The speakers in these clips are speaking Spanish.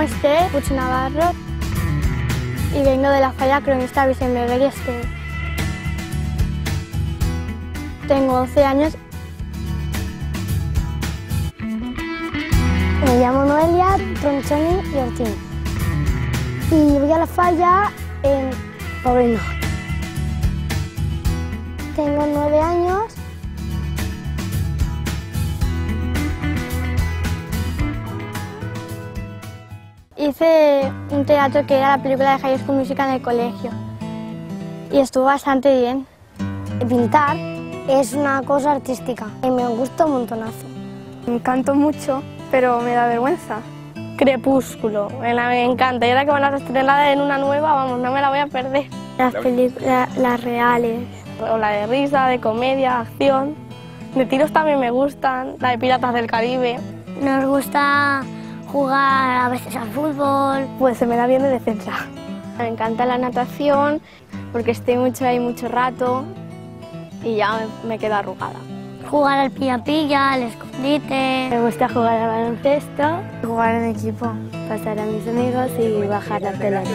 llamo Esther Puig Navarro y vengo de la Falla Cronista Vicent Beguer i Esther. Tengo 11 años. Me llamo Noelia Tronchoni y Ortín y voy a la Falla en Pobreno. Tengo 9 años. Hice un teatro que era la película de High School Musical en el colegio y estuvo bastante bien. Pintar es una cosa artística y me gusta un montonazo. Me encantó mucho, pero me da vergüenza. Crepúsculo, me encanta. Y ahora que van a estrenar en una nueva, vamos, no me la voy a perder. Las películas, las reales. O la de risa, de comedia, acción. De tiros también me gustan, la de Piratas del Caribe. Nos gusta jugar a veces al fútbol. Pues se me da bien de defensa. Me encanta la natación porque estoy ahí mucho rato y ya me quedo arrugada. Jugar al pilla-pilla, al escondite. Me gusta jugar al baloncesto, jugar en equipo, pasar a mis amigos y bajar la pelota.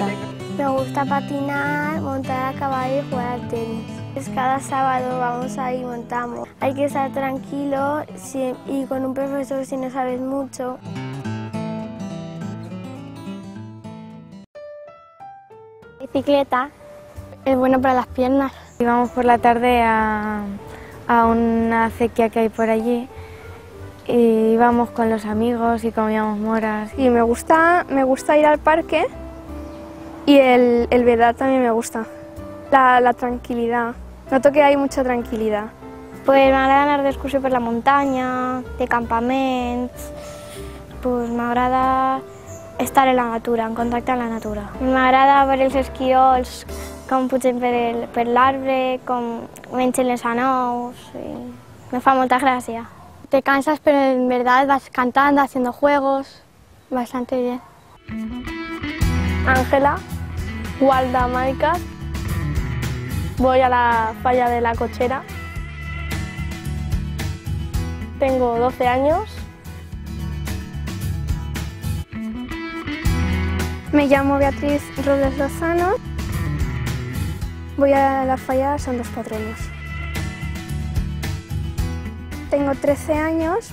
Me gusta patinar, montar a caballo y jugar al tenis. Cada sábado vamos ahí y montamos. Hay que estar tranquilo y con un profesor si no sabes mucho. La bicicleta es bueno para las piernas. Íbamos por la tarde a una acequia que hay por allí y íbamos con los amigos y comíamos moras. Y me gusta ir al parque y el vedar también me gusta. La tranquilidad. Noto que hay mucha tranquilidad. Pues m'agrada anar d'excursió per la muntanya, de campaments, pues m'agrada estar en la natura, en contacte amb la natura. M'agrada veure els esquiriols, com pugen per l'arbre, com mengen les anous, me fa molta gràcia. Te cansas, pero en verdad vas cantando, haciendo juegos, bastante bien. Ángela, Walda Maicas. Voy a la Falla de la Cochera. Tengo 12 años. Me llamo Beatriz Robles Lozano. Voy a la Falla Santos Patronos. Tengo 13 años.